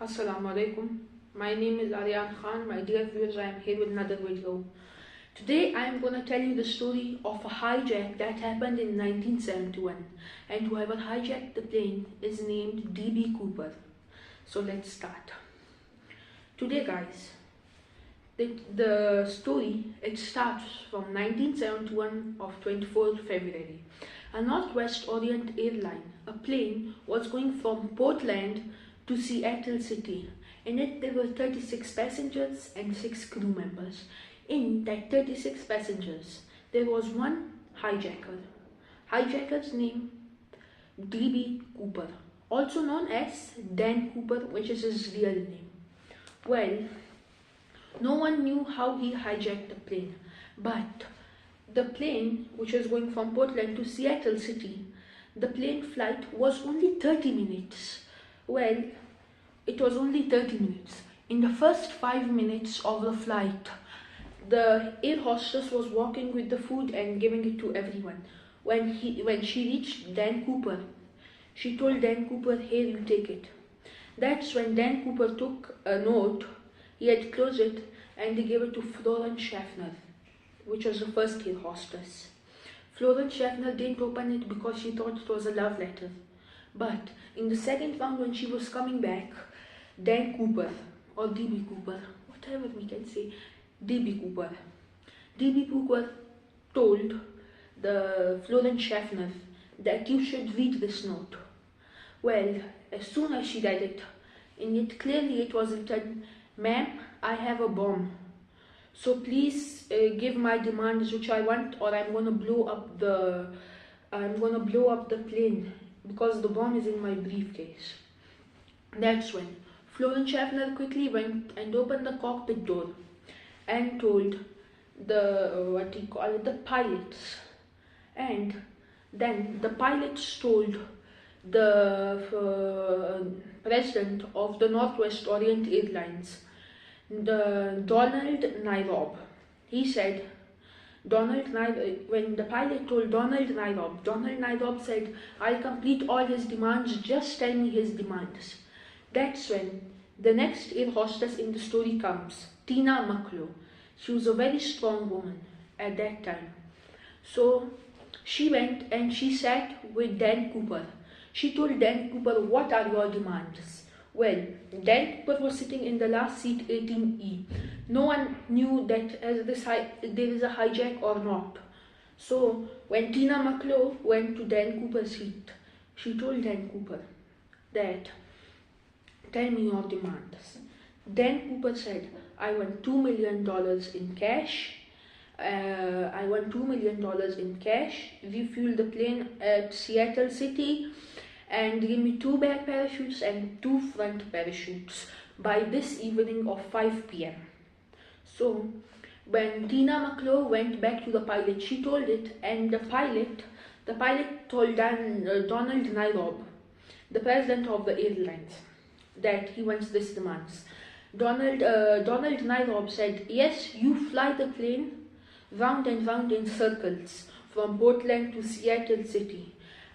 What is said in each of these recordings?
Assalamu alaikum. My name is Aryan Khan. My dear viewers, I am here with another video. Today I am going to tell you the story of a hijack that happened in 1971, and whoever hijacked the plane is named D.B. Cooper. So let's start. Today guys, the story, it starts from 1971 of 24th February. A Northwest Orient airline, a plane was going from Portland to Seattle City. In it there were 36 passengers and 6 crew members. In that 36 passengers, there was one hijacker. Hijacker's name, D.B. Cooper, also known as Dan Cooper, which is his real name. Well, no one knew how he hijacked the plane, but the plane, which was going from Portland to Seattle City, the plane flight was only 30 minutes. Well, it was only 30 minutes. In the first 5 minutes of the flight, the air hostess was walking with the food and giving it to everyone. When she reached Dan Cooper, she told Dan Cooper, "Here, you take it." That's when Dan Cooper took a note. He had closed it and he gave it to Florence Schaffner, which was the first air hostess. Florence Schaffner didn't open it because she thought it was a love letter. But in the second round, when she was coming back, Dan Cooper, or D.B. Cooper, whatever we can say, D.B. Cooper told the Florence Schaffner that you should read this note. Well, as soon as she read it, in it clearly it was written, "Ma'am, I have a bomb. So please give my demands which I want, or I'm gonna blow up the plane because the bomb is in my briefcase." That's when Florence Schaffner quickly went and opened the cockpit door and told the pilots, and then the pilots told the president of the Northwest Orient Airlines, the Donald Nyrob. He said, when the pilot told Donald Nyrob said, "I'll complete all his demands, just tell me his demands." That's when the next air hostess in the story comes, Tina Mucklow. She was a very strong woman at that time. So she went and she sat with Dan Cooper. She told Dan Cooper, "What are your demands?" Well, Dan Cooper was sitting in the last seat, 18E. No one knew that there is a hijack or not. So when Tina Mucklow went to Dan Cooper's seat, she told Dan Cooper that, "Tell me your demands." Dan Cooper said, "I want $2 million in cash. I want $2 million in cash, refuel the plane at Seattle City, and give me 2 back parachutes and 2 front parachutes by this evening of 5 p.m. So when Tina Mucklow went back to the pilot, she told it, and the pilot told Donald Nyrob, the president of the airlines, that he wants this demands. Donald Nyrob said, "Yes, you fly the plane round and round in circles from Portland to Seattle City.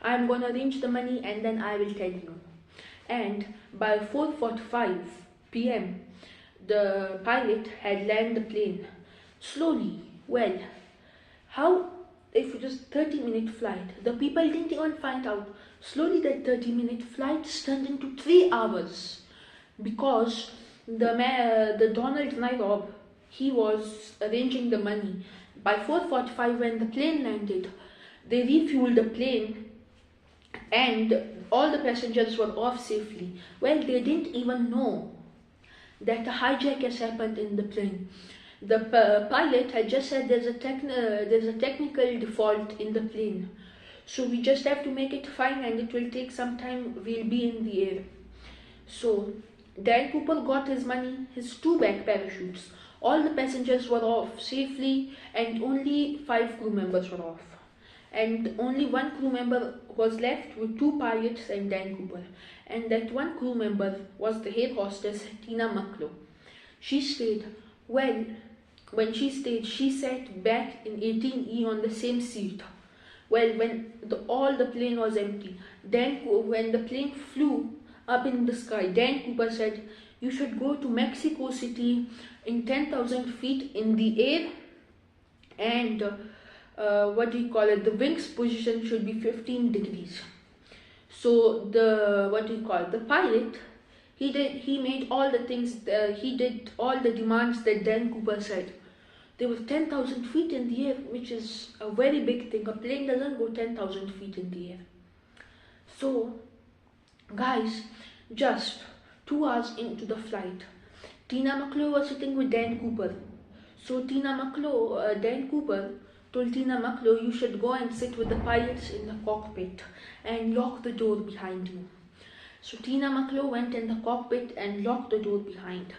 I'm gonna arrange the money and then I will tell you." And by 4:45 p.m., the pilot had landed the plane slowly. Well, how if it was 30-minute flight? The people didn't even find out. Slowly that 30-minute flight turned into 3 hours because the Donald Nyrob, he was arranging the money. By 4:45, when the plane landed, they refueled the plane and all the passengers were off safely. Well, they didn't even know that a hijack has happened in the plane. The pilot had just said there's a technical default in the plane, so we just have to make it fine and it will take some time, we'll be in the air. So Dan Cooper got his money, his 2 back parachutes. All the passengers were off safely and only 5 crew members were off. And only 1 crew member was left with 2 pilots and Dan Cooper. And that 1 crew member was the air hostess, Tina Mucklow. She stayed. Well, when she stayed, she sat back in 18E on the same seat. Well, when all the plane was empty, then when the plane flew up in the sky. Dan Cooper said, "You should go to Mexico City in 10,000 feet in the air, and the wings position should be 15 degrees." So the pilot, he made all the things, he did all the demands that Dan Cooper said. There was 10,000 feet in the air, which is a very big thing. A plane doesn't go 10,000 feet in the air. So, guys, just 2 hours into the flight, Tina McClure was sitting with Dan Cooper. So Dan Cooper told Tina McClure, "You should go and sit with the pilots in the cockpit and lock the door behind you." So Tina McClure went in the cockpit and locked the door behind.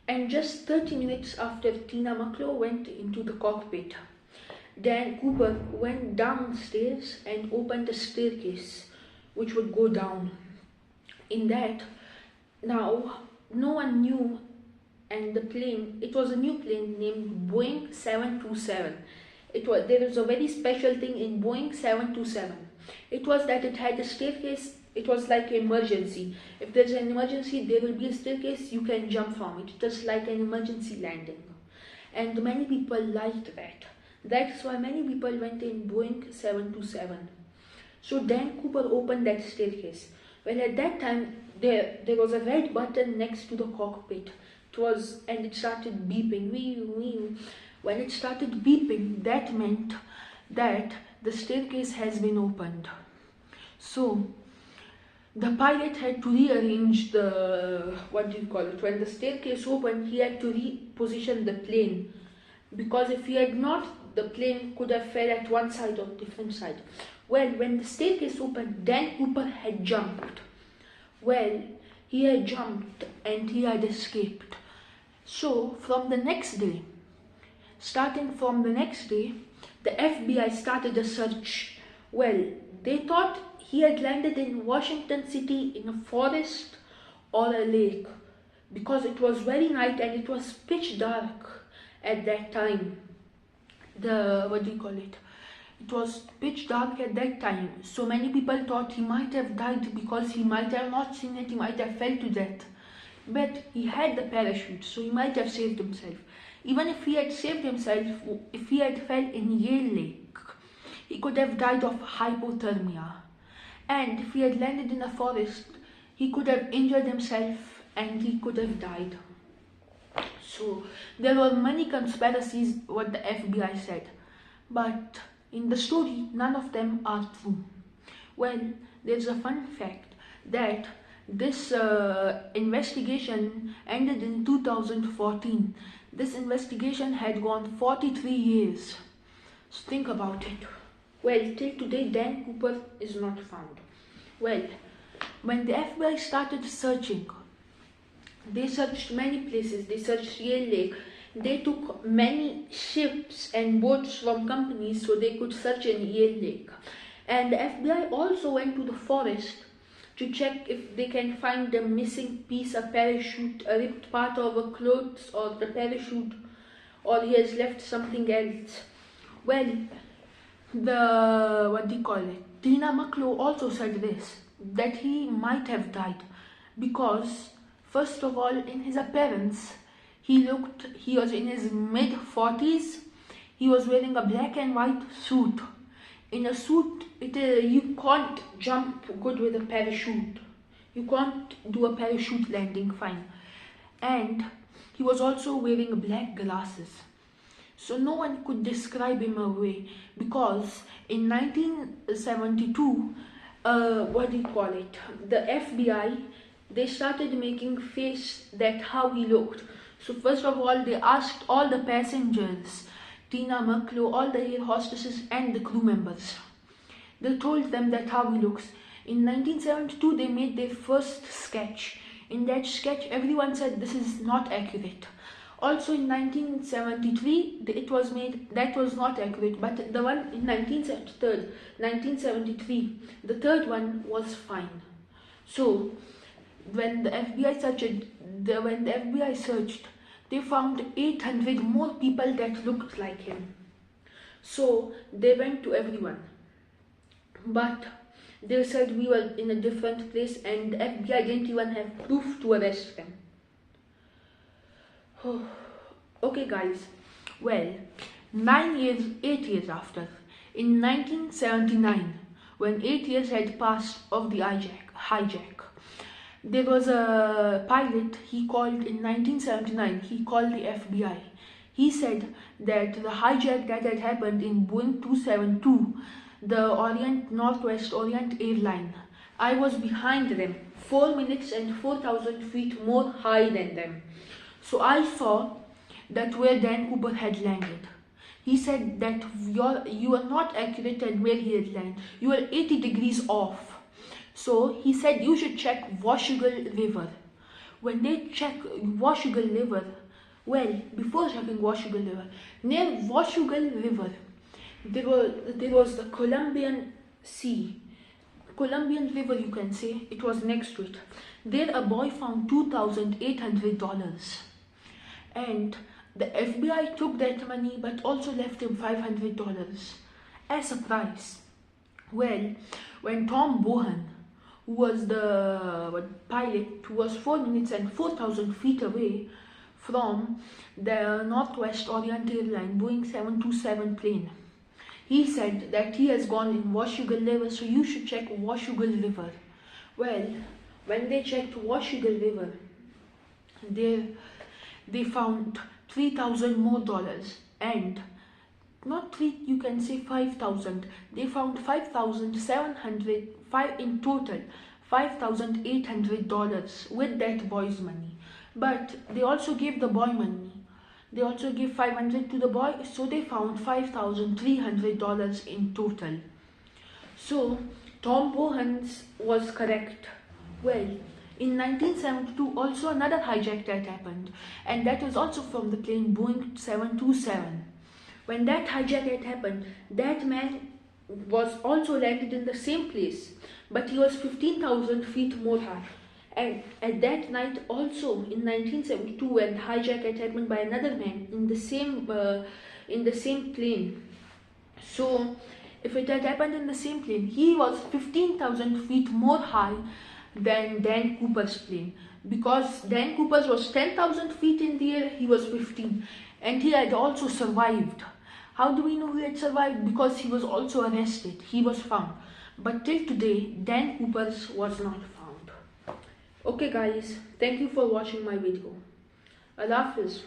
And just 30 minutes after Tina McClure went into the cockpit, Dan Cooper went downstairs and opened a staircase which would go down. In that, now no one knew, and the plane, it was a new plane named Boeing 727. There was a very special thing in Boeing 727. It was that it had a staircase. It was like an emergency. If there's an emergency, there will be a staircase, you can jump from it. Just like an emergency landing. And many people liked that. That's why many people went in Boeing 727. So Dan Cooper opened that staircase. Well, at that time, there was a red button next to the cockpit. And it started beeping. When it started beeping, that meant that the staircase has been opened. So the pilot had to rearrange when the staircase opened, he had to reposition the plane, because if he had not, the plane could have fell at one side or different side. Well, when the staircase opened, Dan Cooper had jumped. Well, he had jumped and he had escaped. So starting from the next day, the FBI started a search. Well, they thought he had landed in Washington City in a forest or a lake, because it was very night and it was pitch dark at that time. It was pitch dark at that time. So many people thought he might have died because he might have not seen it, he might have fell to death. But he had the parachute, so he might have saved himself. Even if he had saved himself, if he had fell in Yale Lake, he could have died of hypothermia. And if he had landed in a forest, he could have injured himself and he could have died. So there were many conspiracies what the FBI said, but in the story, none of them are true. Well, there's a fun fact that this investigation ended in 2014. This investigation had gone 43 years. So think about it. Well, till today, Dan Cooper is not found. Well, when the FBI started searching, they searched many places. They searched Yale Lake. They took many ships and boats from companies so they could search in Yale Lake. And the FBI also went to the forest to check if they can find a missing piece, a parachute, a ripped part of a clothes or the parachute, or he has left something else. Well, Tina McClure also said this, that he might have died because, first of all, in his appearance, he was in his mid-40s, he was wearing a black and white suit. In a suit, you can't jump good with a parachute. You can't do a parachute landing fine. And he was also wearing black glasses. So no one could describe him away, because in 1972, the FBI, they started making face that how he looked. So first of all, they asked all the passengers, Tina McClure, all the air hostesses and the crew members. They told them that how he looks. In 1972, they made their first sketch. In that sketch, everyone said this is not accurate. Also in 1973, it was made that was not accurate, but the one in 1973, the third one was fine. So when the FBI searched, they found 800 more people that looked like him. So they went to everyone, but They said we were in a different place and the FBI didn't even have proof to arrest them. Okay guys, well, 8 years after, in 1979, when 8 years had passed of the hijack, there was a pilot, he called in 1979, he called the FBI. He said that the hijack that had happened in Boeing 272, the Northwest Orient airline, I was behind them, 4 minutes and 4,000 feet more high than them. So I saw that where Dan Cooper had landed. He said that you are not accurate at where he had landed. You are 80 degrees off. So he said you should check Washougal River. When they check Washougal River, well, before checking Washougal River, near Washougal River, there was the Columbian Sea. Columbian River, you can say, it was next to it. There a boy found $2,800. And the FBI took that money but also left him $500 as a prize. Well, when Tom Bohan, who was the pilot, who was 4 minutes and 4,000 feet away from the Northwest Orient Airline Boeing 727 plane, he said that he has gone in Washougal River, so you should check Washougal River. Well, when they checked Washougal River, they found $3,000 more, and not three, you can say 5,000. They found 5,700, in total $5,800 with that boy's money. But they also gave the boy money. They also gave 500 to the boy, so they found $5,300 in total. So Tom Bohan's was correct. Well, in 1972, also another hijack that happened, and that was also from the plane Boeing 727. When that hijack had happened, that man was also landed in the same place, but he was 15,000 feet more high. And at that night also, in 1972, when the hijack had happened by another man in the same plane. So, if it had happened in the same plane, he was 15,000 feet more high than Dan Cooper's plane, because Dan Cooper's was 10,000 feet in the air, he was 15, and he had also survived. How do we know he had survived? Because he was also arrested, he was found, but till today Dan Cooper's was not found. Okay guys, thank you for watching my video. Allah Hafiz.